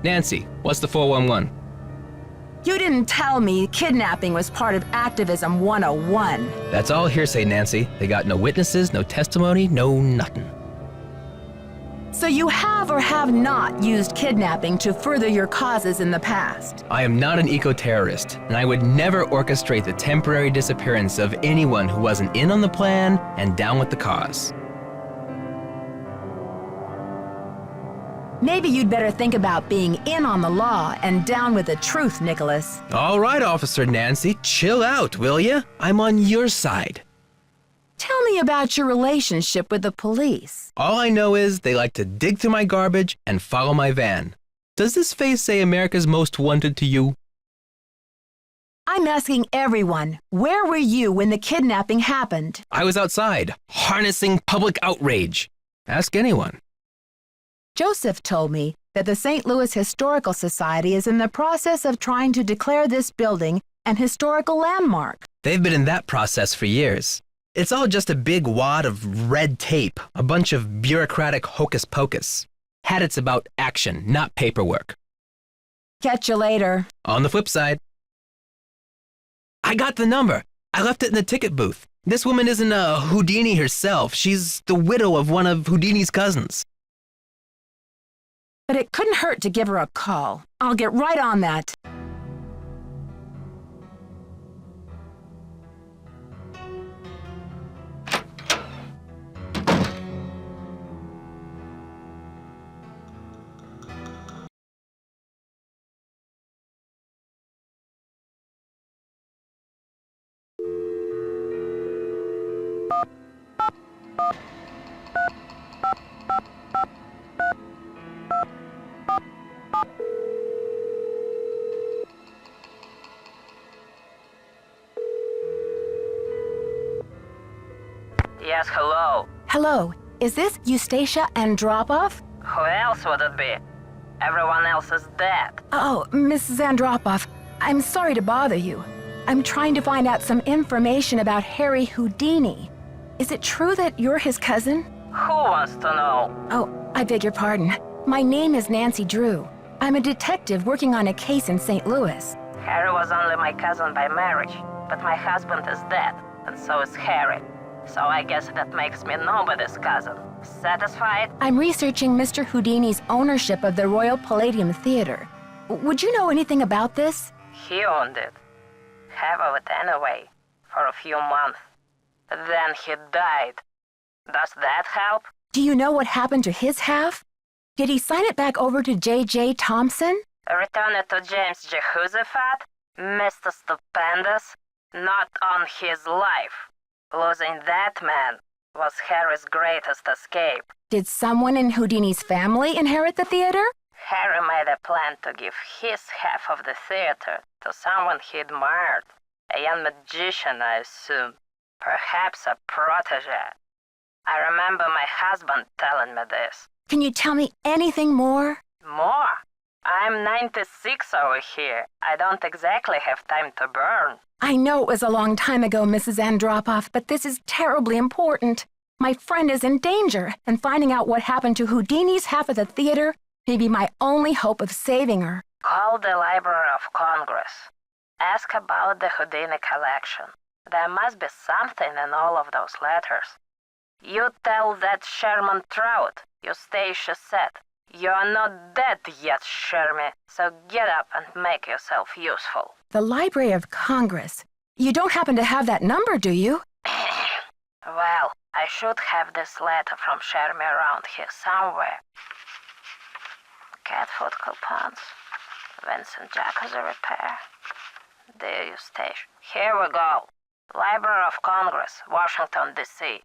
Nancy, what's the 411? You didn't tell me kidnapping was part of Activism 101. That's all hearsay, Nancy. They got no witnesses, no testimony, no nothing. So you have or have not used kidnapping to further your causes in the past? I am not an eco-terrorist, and I would never orchestrate the temporary disappearance of anyone who wasn't in on the plan and down with the cause. Maybe you'd better think about being in on the law and down with the truth, Nicholas. All right, Officer Nancy, chill out, will ya? I'm on your side. Tell me about your relationship with the police. All I know is they like to dig through my garbage and follow my van. Does this face say America's Most Wanted to you? I'm asking everyone, where were you when the kidnapping happened? I was outside, harnessing public outrage. Ask anyone. Joseph told me that the St. Louis Historical Society is in the process of trying to declare this building an historical landmark. They've been in that process for years. It's all just a big wad of red tape, a bunch of bureaucratic hocus pocus. Had it's about action, not paperwork. Catch you later. On the flip side, I got the number. I left it in the ticket booth. This woman isn't a Houdini herself. She's the widow of one of Houdini's cousins. But it couldn't hurt to give her a call. I'll get right on that. Yes, hello. Hello, is this Eustacia Andropov? Who else would it be? Everyone else is dead. Oh, Mrs. Andropov, I'm sorry to bother you. I'm trying to find out some information about Harry Houdini. Is it true that you're his cousin? Who wants to know? Oh, I beg your pardon. My name is Nancy Drew. I'm a detective working on a case in St. Louis. Harry was only my cousin by marriage, but my husband is dead, and so is Harry. So I guess that makes me nobody's cousin. Satisfied? I'm researching Mr. Houdini's ownership of the Royal Palladium Theater. Would you know anything about this? He owned it. Half of it anyway, for a few months. Then he died. Does that help? Do you know what happened to his half? Did he sign it back over to J.J. Thompson? Return it to James Jehoshaphat? Mr. Stupendous? Not on his life. Losing that man was Harry's greatest escape. Did someone in Houdini's family inherit the theater? Harry made a plan to give his half of the theater to someone he admired. A young magician, I assume. Perhaps a protege. I remember my husband telling me this. Can you tell me anything more? More? I'm 96 over here. I don't exactly have time to burn. I know it was a long time ago, Mrs. Andropov, but this is terribly important. My friend is in danger, and finding out what happened to Houdini's half of the theater may be my only hope of saving her. Call the Library of Congress. Ask about the Houdini collection. There must be something in all of those letters. You tell that Sherman Trout, Eustacia said, "You're not dead yet, Shermy, so get up and make yourself useful." The Library of Congress. You don't happen to have that number, do you? Well, I should have this letter from Shermy around here somewhere. Cat food coupons. Vincent Jacuzzi repair. Dear Eustacia. Here we go. Library of Congress, Washington, D.C.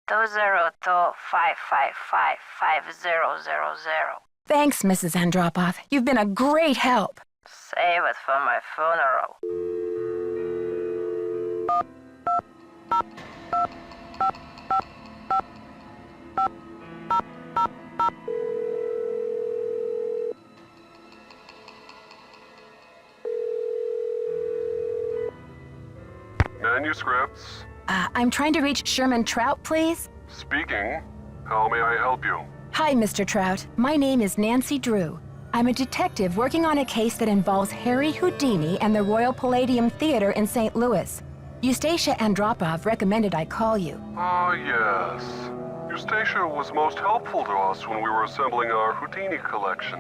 202-555-5000. Thanks, Mrs. Andropov. You've been a great help. Save it for my funeral. Manuscripts. I'm trying to reach Sherman Trout, please. Speaking. How may I help you? Hi, Mr. Trout. My name is Nancy Drew. I'm a detective working on a case that involves Harry Houdini and the Royal Palladium Theater in St. Louis. Eustacia Andropov recommended I call you. Ah, yes. Eustacia was most helpful to us when we were assembling our Houdini collection.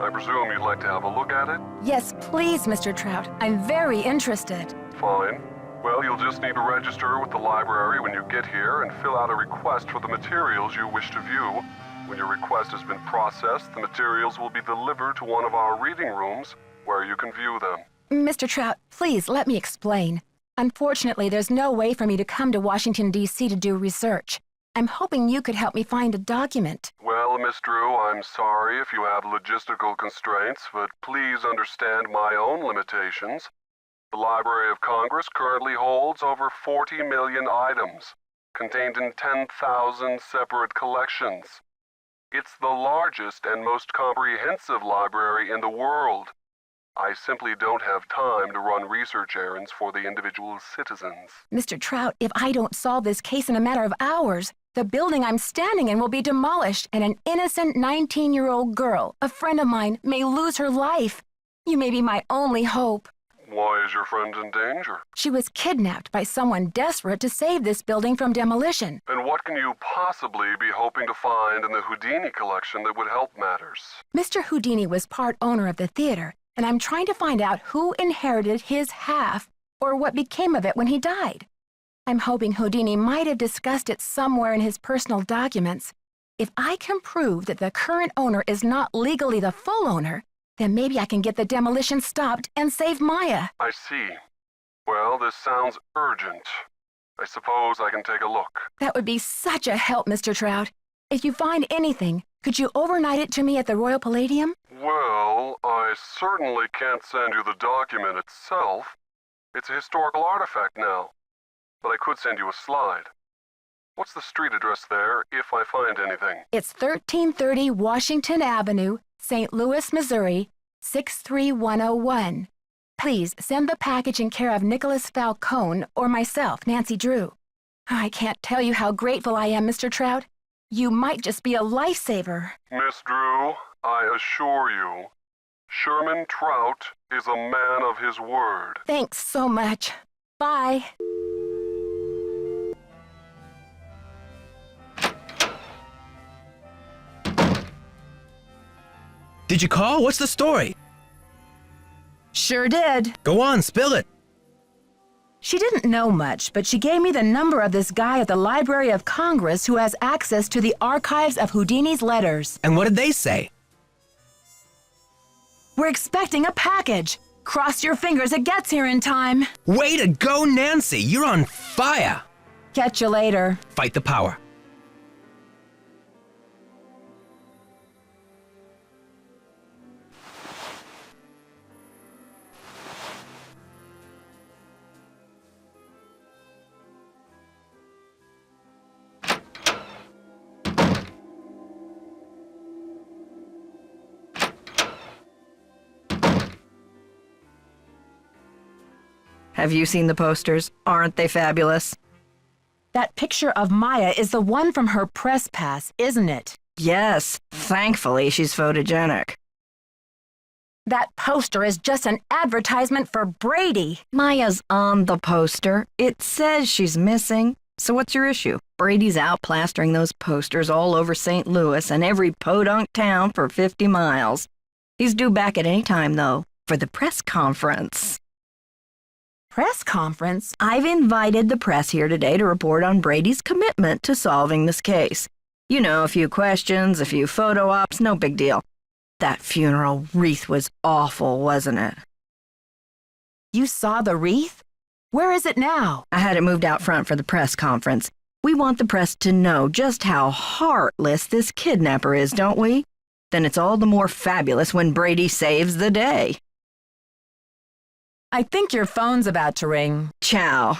I presume you'd like to have a look at it? Yes, please, Mr. Trout. I'm very interested. Fine. Well, you'll just need to register with the library when you get here and fill out a request for the materials you wish to view. When your request has been processed, the materials will be delivered to one of our reading rooms where you can view them. Mr. Trout, please let me explain. Unfortunately, there's no way for me to come to Washington, D.C. to do research. I'm hoping you could help me find a document. Well, Miss Drew, I'm sorry if you have logistical constraints, but please understand my own limitations. The Library of Congress currently holds over 40 million items, contained in 10,000 separate collections. It's the largest and most comprehensive library in the world. I simply don't have time to run research errands for the individual citizens. Mr. Trout, if I don't solve this case in a matter of hours, the building I'm standing in will be demolished and an innocent 19-year-old girl, a friend of mine, may lose her life. You may be my only hope. Why is your friend in danger? She was kidnapped by someone desperate to save this building from demolition. And what can you possibly be hoping to find in the Houdini collection that would help matters? Mr. Houdini was part owner of the theater, and I'm trying to find out who inherited his half or what became of it when he died. I'm hoping Houdini might have discussed it somewhere in his personal documents. If I can prove that the current owner is not legally the full owner, then maybe I can get the demolition stopped and save Maya. I see. Well, this sounds urgent. I suppose I can take a look. That would be such a help, Mr. Trout. If you find anything, could you overnight it to me at the Royal Palladium? Well, I certainly can't send you the document itself. It's a historical artifact now. But I could send you a slide. What's the street address there, if I find anything? It's 1330 Washington Avenue, St. Louis, Missouri, 63101. Please send the package in care of Nicholas Falcone or myself, Nancy Drew. I can't tell you how grateful I am, Mr. Trout. You might just be a lifesaver. Miss Drew, I assure you, Sherman Trout is a man of his word. Thanks so much. Bye. Did you call? What's the story? Sure did. Go on, spill it. She didn't know much, but she gave me the number of this guy at the Library of Congress who has access to the archives of Houdini's letters. And what did they say? We're expecting a package. Cross your fingers it gets here in time. Way to go, Nancy. You're on fire. Catch you later. Fight the power. Have you seen the posters? Aren't they fabulous? That picture of Maya is the one from her press pass, isn't it? Yes, thankfully she's photogenic. That poster is just an advertisement for Brady. Maya's on the poster. It says she's missing. So what's your issue? Brady's out plastering those posters all over St. Louis and every podunk town for 50 miles. He's due back at any time, though, for the press conference. Press conference? I've invited the press here today to report on Brady's commitment to solving this case. You know, a few questions, a few photo ops, no big deal. That funeral wreath was awful, wasn't it? You saw the wreath? Where is it now? I had it moved out front for the press conference. We want the press to know just how heartless this kidnapper is, don't we? Then it's all the more fabulous when Brady saves the day. I think your phone's about to ring. Ciao.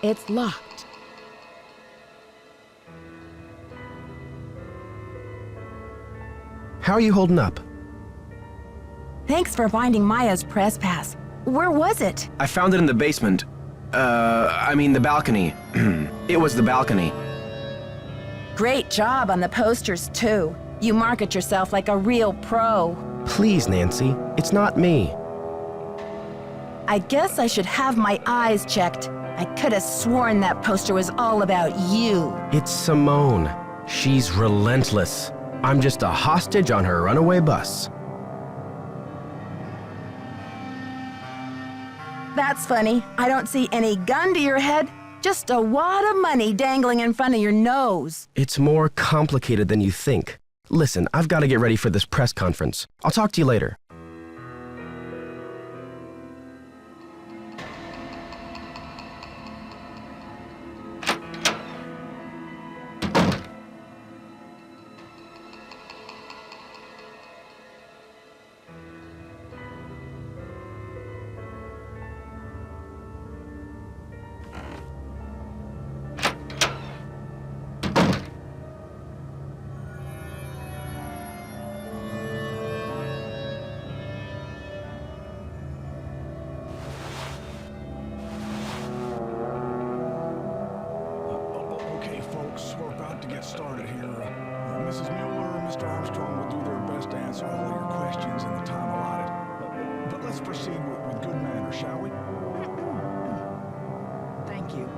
It's locked. How are you holding up? Thanks for finding Maya's press pass. Where was it? I found it in the basement. The balcony. It was the balcony. Great job on the posters, too. You market yourself like a real pro. Please, Nancy, it's not me. I guess I should have my eyes checked. I could have sworn that poster was all about you. It's Simone. She's relentless. I'm just a hostage on her runaway bus. That's funny. I don't see any gun to your head, just a wad of money dangling in front of your nose. It's more complicated than you think. Listen, I've got to get ready for this press conference. I'll talk to you later. Okay, folks, we're about to get started here. Mrs. Mueller and Mr. Armstrong will do their best to answer all of your questions in the time allotted. But let's proceed with good manners, shall we? Thank you.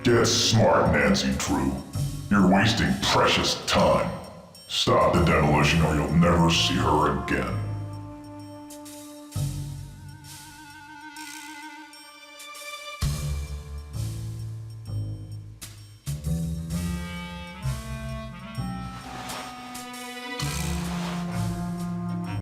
Get smart, Nancy Drew. You're wasting precious time. Stop the demolition or you'll never see her again.